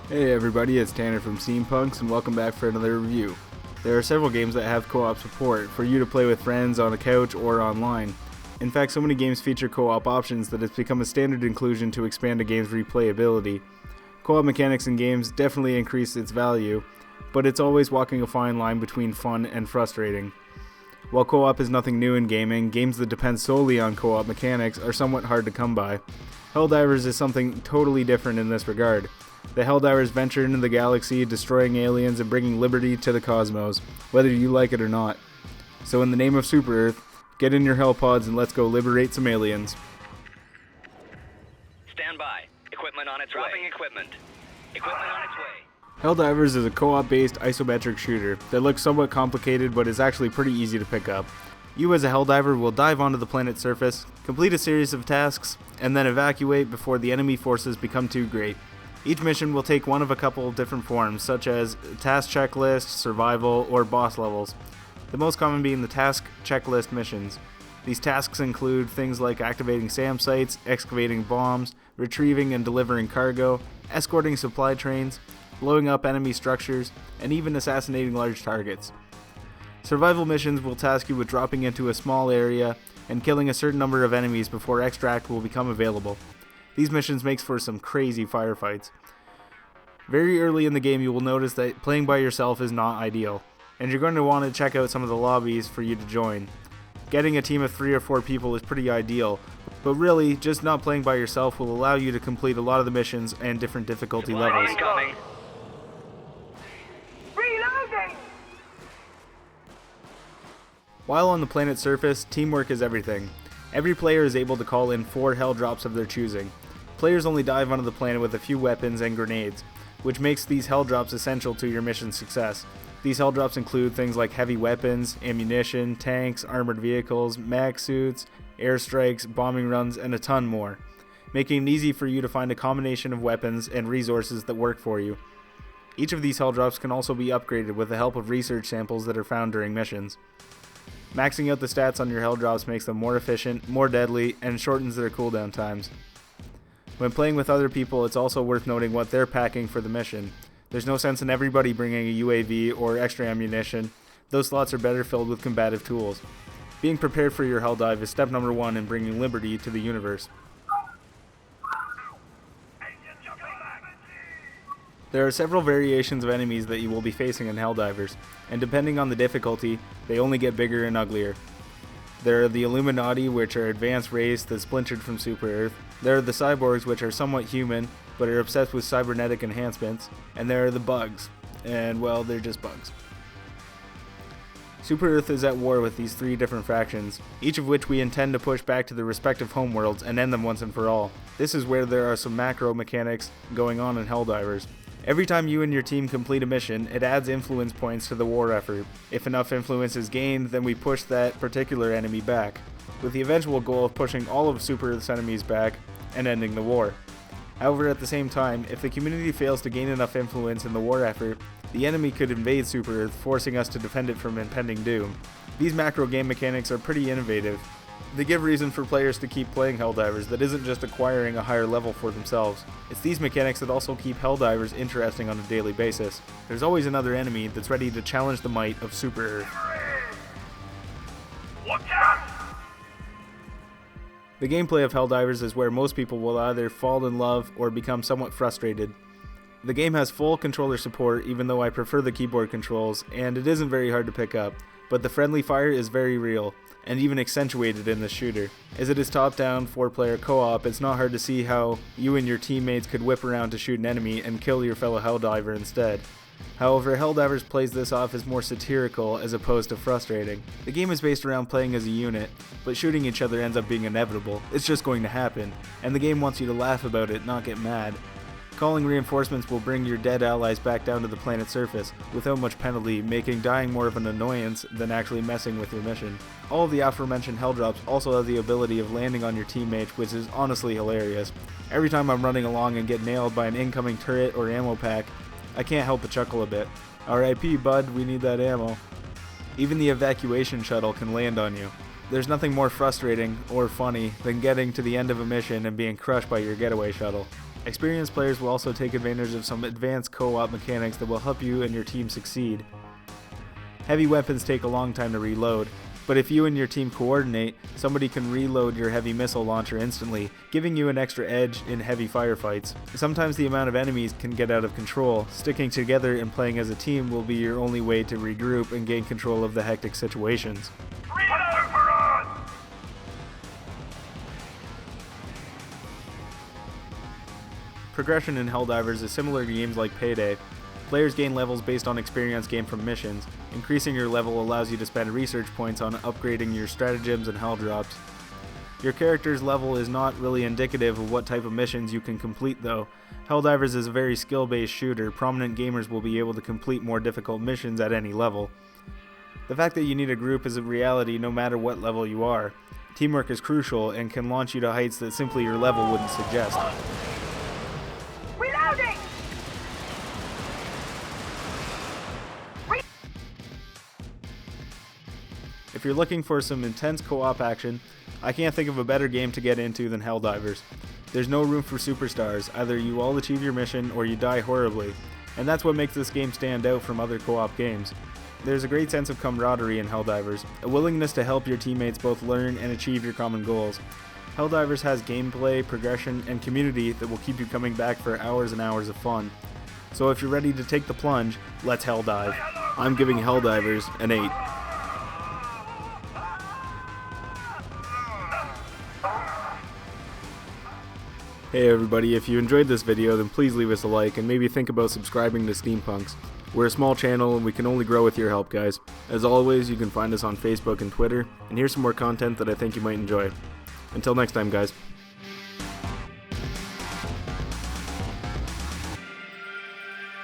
Hey everybody, it's Tanner from Steampunks and welcome back for another review. There are several games that have co-op support for you to play with friends on a couch or online. In fact, so many games feature co-op options that it's become a standard inclusion to expand a game's replayability. Co-op mechanics in games definitely increase its value, but it's always walking a fine line between fun and frustrating. While co-op is nothing new in gaming, games that depend solely on co-op mechanics are somewhat hard to come by. Helldivers is something totally different in this regard. The Helldivers venture into the galaxy, destroying aliens and bringing liberty to the cosmos, whether you like it or not. So in the name of Super Earth, get in your Hellpods and let's go liberate some aliens. Stand by. Equipment on its way. Dropping equipment. Equipment on its way. Helldivers is a co-op based isometric shooter that looks somewhat complicated but is actually pretty easy to pick up. You as a Helldiver will dive onto the planet's surface, complete a series of tasks, and then evacuate before the enemy forces become too great. Each mission will take one of a couple different forms, such as task checklist, survival, or boss levels. The most common being the task checklist missions. These tasks include things like activating SAM sites, excavating bombs, retrieving and delivering cargo, escorting supply trains, blowing up enemy structures, and even assassinating large targets. Survival missions will task you with dropping into a small area and killing a certain number of enemies before extract will become available. These missions make for some crazy firefights. Very early in the game you will notice that playing by yourself is not ideal, and you're going to want to check out some of the lobbies for you to join. Getting a team of 3 or 4 people is pretty ideal, but really, just not playing by yourself will allow you to complete a lot of the missions and different difficulty levels. Incoming. Reloading! While on the planet's surface, teamwork is everything. Every player is able to call in 4 hell drops of their choosing. Players only dive onto the planet with a few weapons and grenades, which makes these hell drops essential to your mission's success. These hell drops include things like heavy weapons, ammunition, tanks, armored vehicles, mag suits, airstrikes, bombing runs, and a ton more, making it easy for you to find a combination of weapons and resources that work for you. Each of these hell drops can also be upgraded with the help of research samples that are found during missions. Maxing out the stats on your hell drops makes them more efficient, more deadly, and shortens their cooldown times. When playing with other people, it's also worth noting what they're packing for the mission. There's no sense in everybody bringing a UAV or extra ammunition. Those slots are better filled with combative tools. Being prepared for your Helldive is step number 1 in bringing liberty to the universe. There are several variations of enemies that you will be facing in Helldivers, and depending on the difficulty, they only get bigger and uglier. There are the Illuminati, which are an advanced race that splintered from Super Earth. There are the Cyborgs, which are somewhat human, but are obsessed with cybernetic enhancements. And there are the Bugs, and well, they're just bugs. Super Earth is at war with these 3 different factions, each of which we intend to push back to their respective homeworlds and end them once and for all. This is where there are some macro mechanics going on in Helldivers. Every time you and your team complete a mission, it adds influence points to the war effort. If enough influence is gained, then we push that particular enemy back, with the eventual goal of pushing all of Super Earth's enemies back and ending the war. However, at the same time, if the community fails to gain enough influence in the war effort, the enemy could invade Super Earth, forcing us to defend it from impending doom. These macro game mechanics are pretty innovative. They give reason for players to keep playing Helldivers that isn't just acquiring a higher level for themselves. It's these mechanics that also keep Helldivers interesting on a daily basis. There's always another enemy that's ready to challenge the might of Super Earth. Watch out! The gameplay of Helldivers is where most people will either fall in love or become somewhat frustrated. The game has full controller support, even though I prefer the keyboard controls, and it isn't very hard to pick up, but the friendly fire is very real, and even accentuated in the shooter. As it is top-down 4-player co-op, it's not hard to see how you and your teammates could whip around to shoot an enemy and kill your fellow Helldiver instead. However, Helldivers plays this off as more satirical as opposed to frustrating. The game is based around playing as a unit, but shooting each other ends up being inevitable. It's just going to happen, and the game wants you to laugh about it, not get mad. Calling reinforcements will bring your dead allies back down to the planet's surface, without much penalty, making dying more of an annoyance than actually messing with your mission. All of the aforementioned hell drops also have the ability of landing on your teammates, which is honestly hilarious. Every time I'm running along and get nailed by an incoming turret or ammo pack, I can't help but chuckle a bit. RIP bud, we need that ammo. Even the evacuation shuttle can land on you. There's nothing more frustrating or funny than getting to the end of a mission and being crushed by your getaway shuttle. Experienced players will also take advantage of some advanced co-op mechanics that will help you and your team succeed. Heavy weapons take a long time to reload, but if you and your team coordinate, somebody can reload your heavy missile launcher instantly, giving you an extra edge in heavy firefights. Sometimes the amount of enemies can get out of control. Sticking together and playing as a team will be your only way to regroup and gain control of the hectic situations. Progression in Helldivers is similar to games like Payday. Players gain levels based on experience gained from missions. Increasing your level allows you to spend research points on upgrading your stratagems and hell drops. Your character's level is not really indicative of what type of missions you can complete though. Helldivers is a very skill-based shooter. Prominent gamers will be able to complete more difficult missions at any level. The fact that you need a group is a reality no matter what level you are. Teamwork is crucial and can launch you to heights that simply your level wouldn't suggest. If you're looking for some intense co-op action, I can't think of a better game to get into than Helldivers. There's no room for superstars, either you all achieve your mission or you die horribly, and that's what makes this game stand out from other co-op games. There's a great sense of camaraderie in Helldivers, a willingness to help your teammates both learn and achieve your common goals. Helldivers has gameplay, progression, and community that will keep you coming back for hours and hours of fun. So if you're ready to take the plunge, let's Helldive. I'm giving Helldivers an 8. Hey everybody, if you enjoyed this video then please leave us a like and maybe think about subscribing to Steampunks. We're a small channel and we can only grow with your help, guys. As always, you can find us on Facebook and Twitter, and here's some more content that I think you might enjoy. Until next time, guys.